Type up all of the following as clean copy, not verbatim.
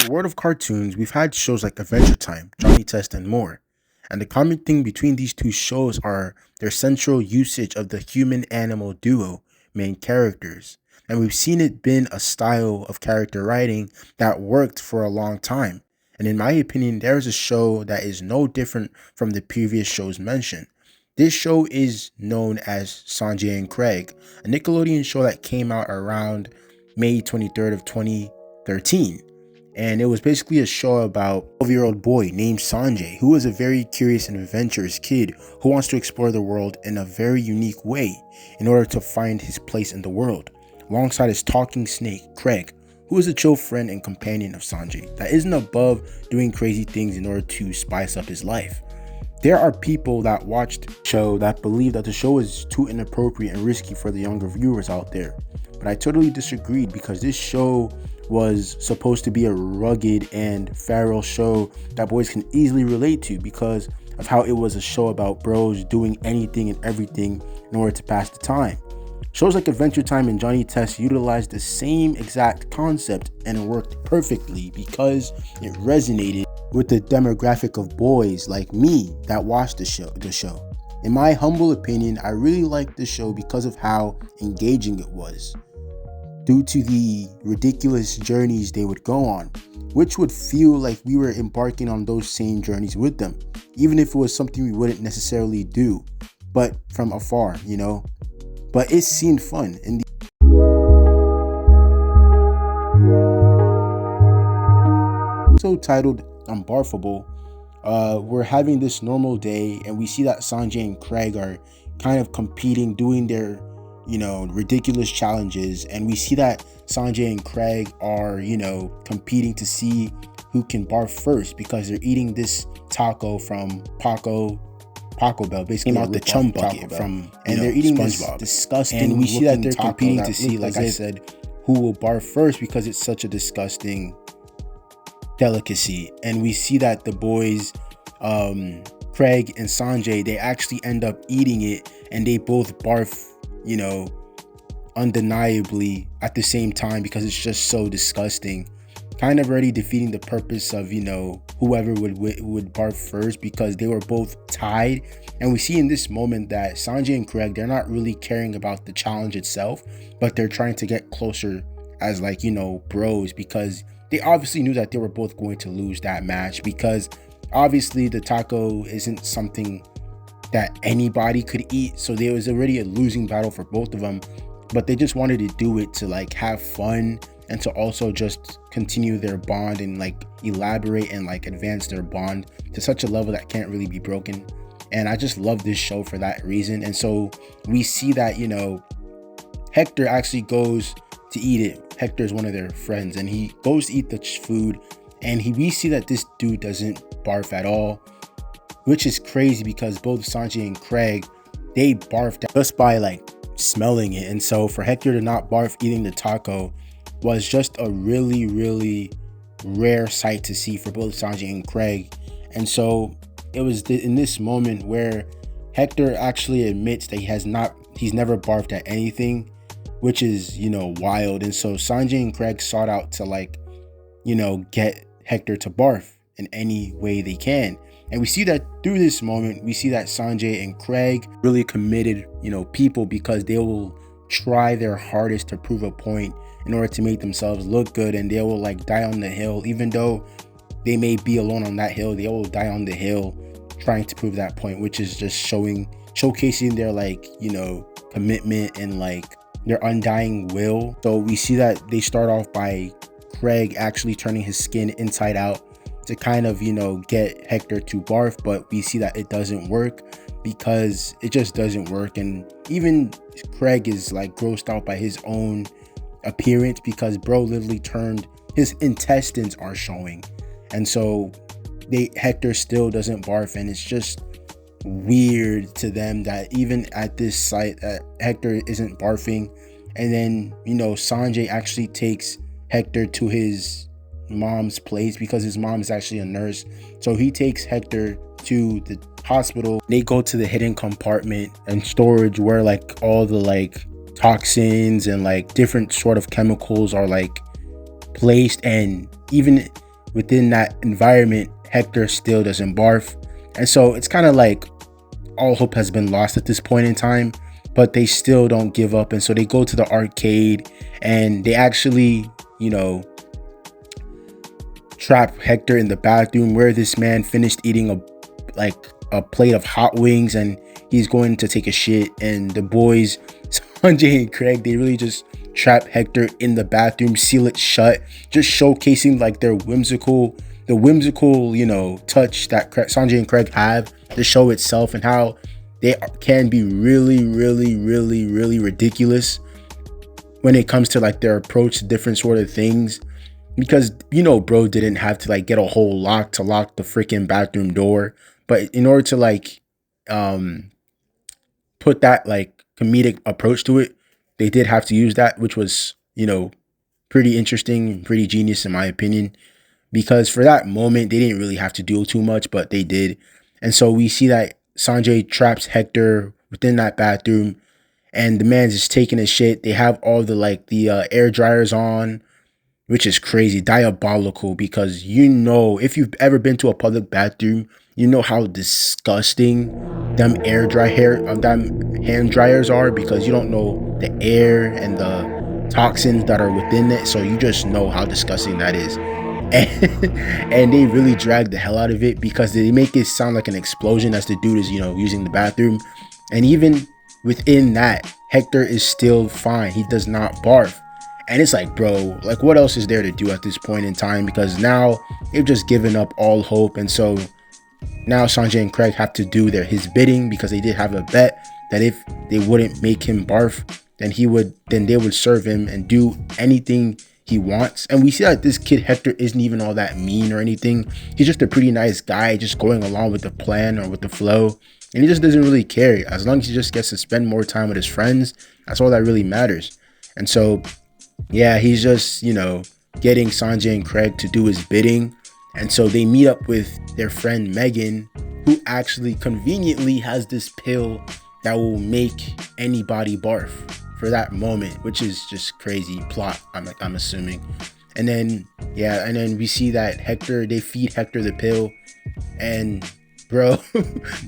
the world of cartoons, we've had shows like Adventure Time, Johnny Test, and more. And the common thing between these two shows are their central usage of the human-animal duo main characters. And we've seen it been a style of character writing that worked for a long time. And in my opinion, there's a show that is no different from the previous shows mentioned. This show is known as Sanjay and Craig, a Nickelodeon show that came out around May 23rd of 2013. And it was basically a show about a 12-year-old boy named Sanjay, who is a very curious and adventurous kid who wants to explore the world in a very unique way in order to find his place in the world, alongside his talking snake, Craig, who is a chill friend and companion of Sanjay that isn't above doing crazy things in order to spice up his life. There are people that watched the show that believe that the show is too inappropriate and risky for the younger viewers out there. But I totally disagreed, because this show was supposed to be a rugged and feral show that boys can easily relate to, because of how it was a show about bros doing anything and everything in order to pass the time. Shows like Adventure Time and Johnny Test utilized the same exact concept and worked perfectly because it resonated with the demographic of boys like me that watched the show. In my humble opinion, I really liked the show because of how engaging it was, due to the ridiculous journeys they would go on, which would feel like we were embarking on those same journeys with them, even if it was something we wouldn't necessarily do, but from afar, But it seemed fun. In the episode titled Unbarfable, we're having this normal day, and we see that Sanjay and Craig are kind of competing, doing their ridiculous challenges, and we see that Sanjay and Craig are competing to see who can barf first, because they're eating this taco from Taco Bell, basically out the chum bucket from, and they're eating SpongeBob. This disgusting, and we see that they're competing to see, like I said, who will barf first, because it's such a disgusting delicacy. And we see that the boys, Craig and Sanjay, they actually end up eating it, and they both barf undeniably at the same time, because it's just so disgusting, kind of already defeating the purpose of whoever would barf first, because they were both tied. And we see in this moment that Sanjay and Craig, they're not really caring about the challenge itself, but they're trying to get closer as bros, because they obviously knew that they were both going to lose that match, because obviously the taco isn't something that anybody could eat, so there was already a losing battle for both of them. But they just wanted to do it to have fun, and to also just continue their bond and elaborate and advance their bond to such a level that can't really be broken. And I just love this show for that reason. And so we see that Hector actually goes to eat it. Hector is one of their friends, and he goes to eat the food, and we see that this dude doesn't barf at all, which is crazy, because both Sanjay and Craig, they barfed just by smelling it. And so for Hector to not barf eating the taco was just a really, really rare sight to see for both Sanjay and Craig. And so it was in this moment where Hector actually admits that he's never barfed at anything, which is wild. And so Sanjay and Craig sought out to get Hector to barf in any way they can. And we see that through this moment, we see that Sanjay and Craig really committed people, because they will try their hardest to prove a point in order to make themselves look good, and they will die on the hill. Even though they may be alone on that hill, they will die on the hill trying to prove that point, which is just showcasing their commitment and their undying will. So we see that they start off by Craig actually turning his skin inside out to kind of get Hector to barf, but we see that it doesn't work, because it just doesn't work. And even Craig is grossed out by his own appearance, because bro literally turned, his intestines are showing. And so Hector still doesn't barf, and it's just weird to them that even at this site that Hector isn't barfing. And then Sanjay actually takes Hector to his mom's place, because his mom is actually a nurse. So he takes Hector to the hospital. They go to the hidden compartment and storage where all the toxins and different sort of chemicals are placed. And even within that environment, Hector still doesn't barf. And so it's kind of like all hope has been lost at this point in time, but they still don't give up. And so they go to the arcade and they actually, trap Hector in the bathroom where this man finished eating a plate of hot wings, and he's going to take a shit. And the boys, Sanjay and Craig, they really just trap Hector in the bathroom, seal it shut, just showcasing like the whimsical, touch that Sanjay and Craig have, the show itself, and how they can be really, really, really, really ridiculous when it comes to like their approach to different sort of things. Because bro didn't have to like get a whole lock to lock the freaking bathroom door, but in order to like put that like comedic approach to it, they did have to use that, which was pretty interesting and pretty genius in my opinion, because for that moment they didn't really have to do too much, but they did. And so we see that Sanjay traps Hector within that bathroom, and the man's just taking a shit. They have all the air dryers on, which is crazy, diabolical, because if you've ever been to a public bathroom, you know how disgusting them hand dryers are, because you don't know the air and the toxins that are within it. So you just know how disgusting that is. And they really drag the hell out of it, because they make it sound like an explosion as the dude is, using the bathroom. And even within that, Hector is still fine. He does not barf. And it's like, bro, like what else is there to do at this point in time? Because now they've just given up all hope. And so now Sanjay and Craig have to do his bidding, because they did have a bet that if they wouldn't make him barf, then they would serve him and do anything he wants. And we see that this kid Hector isn't even all that mean or anything. He's just a pretty nice guy, just going along with the plan or with the flow. And he just doesn't really care. As long as he just gets to spend more time with his friends, that's all that really matters. And so yeah, he's just, getting Sanjay and Craig to do his bidding. And so they meet up with their friend Megan, who actually conveniently has this pill that will make anybody barf for that moment, which is just crazy plot, I'm assuming. And then we see that they feed Hector the pill, and bro,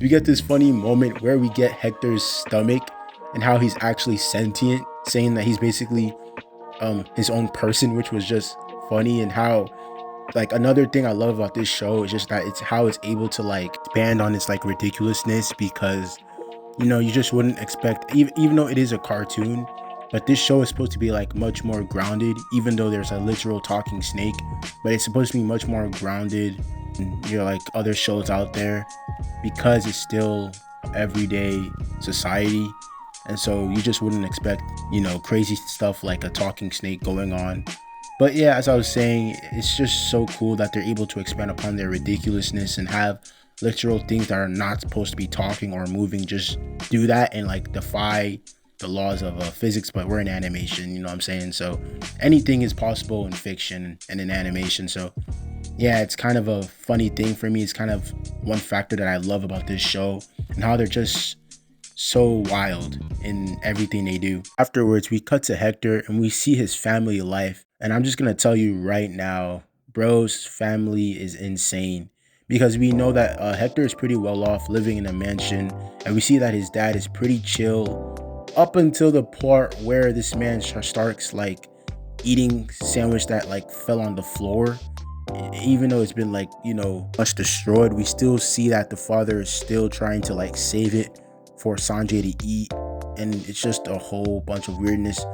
we get this funny moment where we get Hector's stomach and how he's actually sentient, saying that he's basically his own person, which was just funny. And how like another thing I love about this show is just that it's how it's able to like expand on its like ridiculousness, because you just wouldn't expect, even though it is a cartoon, but this show is supposed to be like much more grounded, even though there's a literal talking snake, but it's supposed to be much more grounded than like other shows out there, because it's still everyday society. And so you just wouldn't expect, crazy stuff like a talking snake going on. But yeah, as I was saying, it's just so cool that they're able to expand upon their ridiculousness and have literal things that are not supposed to be talking or moving just do that and like defy the laws of physics. But we're in animation, you know what I'm saying? So anything is possible in fiction and in animation. So yeah, it's kind of a funny thing for me. It's kind of one factor that I love about this show, and how they're just so wild in everything they do. Afterwards, we cut to Hector and we see his family life. And I'm just going to tell you right now, bro's family is insane, because we know that Hector is pretty well off, living in a mansion. And we see that his dad is pretty chill up until the part where this man starts like eating sandwich that like fell on the floor. Even though it's been like, much destroyed, we still see that the father is still trying to like save it for Sanjay to eat. And it's just a whole bunch of weirdness.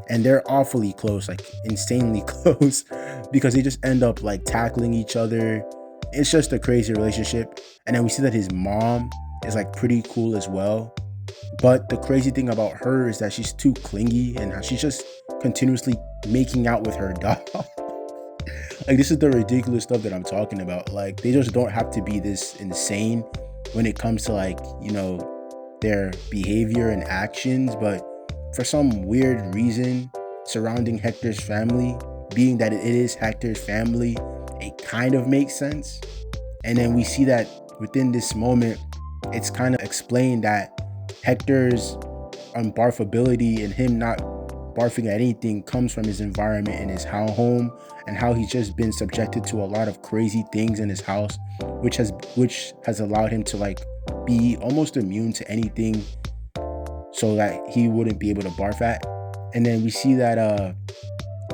And they're awfully close, like insanely close, because they just end up like tackling each other. It's just a crazy relationship. And then we see that his mom is like pretty cool as well. But the crazy thing about her is that she's too clingy, and she's just continuously making out with her dog. Like, this is the ridiculous stuff that I'm talking about. Like, they just don't have to be this insane when it comes to like, their behavior and actions. But for some weird reason surrounding Hector's family, being that it is Hector's family, it kind of makes sense. And then we see that within this moment, it's kind of explained that Hector's unbarfability and him not barfing at anything comes from his environment in his home, and how he's just been subjected to a lot of crazy things in his house, which has allowed him to like be almost immune to anything, so that he wouldn't be able to barf at. And then we see that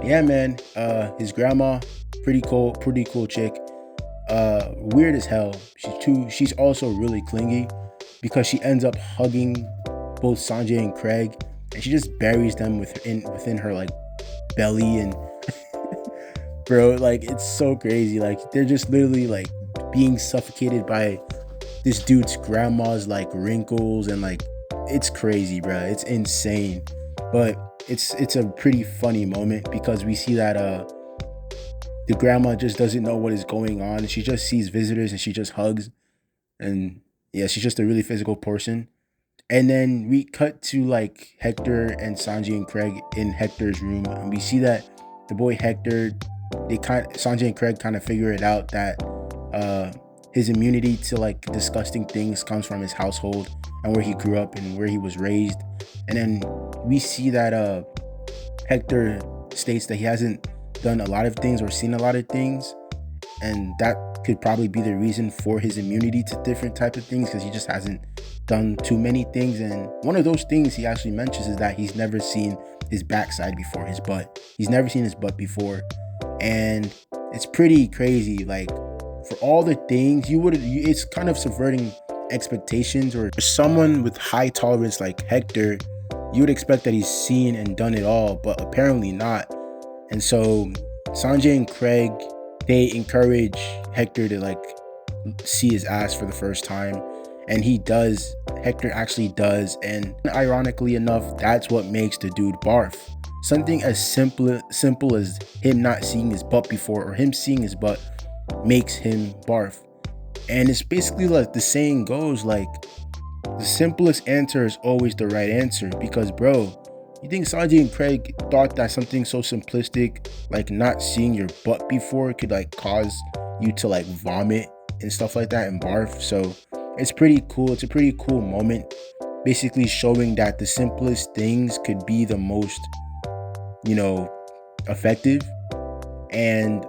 yeah, man, his grandma, pretty cool chick. Weird as hell. She's also really clingy, because she ends up hugging both Sanjay and Craig, and she just buries them within her like belly. And bro, like, it's so crazy. Like, they're just literally like being suffocated by this dude's grandma's like wrinkles, and like, it's crazy, bro. It's insane. But it's a pretty funny moment, because we see that the grandma just doesn't know what is going on. She just sees visitors and she just hugs. And yeah, she's just a really physical person. And then we cut to like Hector and Sanjay and Craig in Hector's room, and we see that the boy Hector, Sanjay and Craig kind of figure it out that his immunity to like disgusting things comes from his household and where he grew up and where he was raised. And then we see that Hector states that he hasn't done a lot of things or seen a lot of things, and that could probably be the reason for his immunity to different types of things, because he just hasn't done too many things. And one of those things he actually mentions is that he's never seen his backside before, his butt. He's never seen his butt before. And it's pretty crazy. Like, for all the things it's kind of subverting expectations. Or for someone with high tolerance like Hector, you would expect that he's seen and done it all, but apparently not. And so Sanjay and Craig, they encourage Hector to like see his ass for the first time, and he does. Hector actually does, and ironically enough, that's what makes the dude barf. Something as simple as him not seeing his butt before, or him seeing his butt, makes him barf. And it's basically like the saying goes, like, the simplest answer is always the right answer. Because bro, you think Sanjay and Craig thought that something so simplistic like not seeing your butt before could like cause you to like vomit and stuff like that and barf? So it's pretty cool. It's a pretty cool moment, basically showing that the simplest things could be the most, effective. And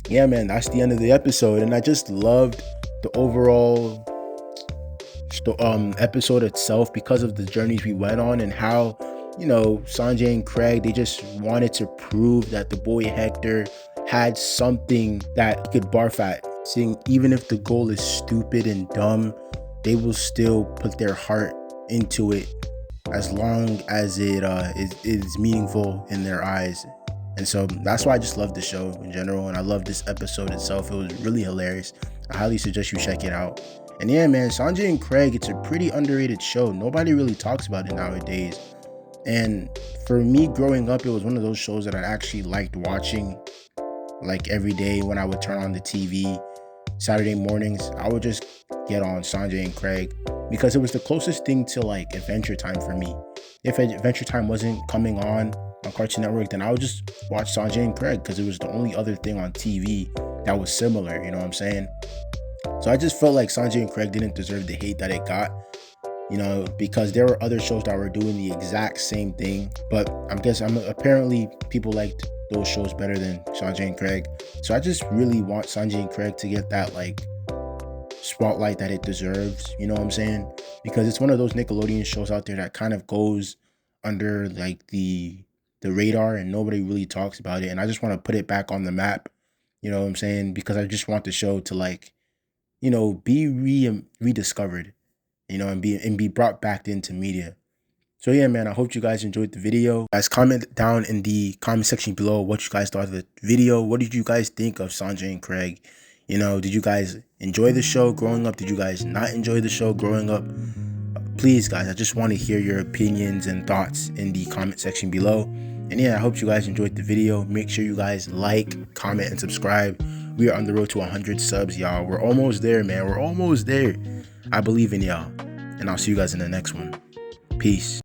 yeah, man, that's the end of the episode. And I just loved the overall episode itself, because of the journeys we went on, and how Sanjay and Craig, they just wanted to prove that the boy Hector had something that he could barf at. Saying even if the goal is stupid and dumb, they will still put their heart into it, as long as it is meaningful in their eyes. And so that's why I just love the show in general, and I love this episode itself. It was really hilarious. I highly suggest you check it out. And yeah, man, Sanjay and Craig, it's a pretty underrated show. Nobody really talks about it nowadays. And for me growing up, it was one of those shows that I actually liked watching, like every day when I would turn on the TV. Saturday mornings, I would just get on Sanjay and Craig, because it was the closest thing to like Adventure Time for me. If Adventure Time wasn't coming on Cartoon Network, then I would just watch Sanjay and Craig, because it was the only other thing on TV that was similar, you know what I'm saying? So I just felt like Sanjay and Craig didn't deserve the hate that it got, because there were other shows that were doing the exact same thing. But apparently people liked those shows better than Sanjay and Craig. So I just really want Sanjay and Craig to get that like spotlight that it deserves, you know what I'm saying? Because it's one of those Nickelodeon shows out there that kind of goes under like the radar, and nobody really talks about it. And I just want to put it back on the map, you know what I'm saying? Because I just want the show to like, be rediscovered, and be brought back into media. So yeah, man, I hope you guys enjoyed the video. Guys, comment down in the comment section below what you guys thought of the video. What did you guys think of Sanjay and Craig? Did you guys enjoy the show growing up? Did you guys not enjoy the show growing up? Please, guys, I just want to hear your opinions and thoughts in the comment section below. And yeah, I hope you guys enjoyed the video. Make sure you guys like, comment, and subscribe. We are on the road to 100 subs, y'all. We're almost there, man. We're almost there. I believe in y'all. And I'll see you guys in the next one. Peace.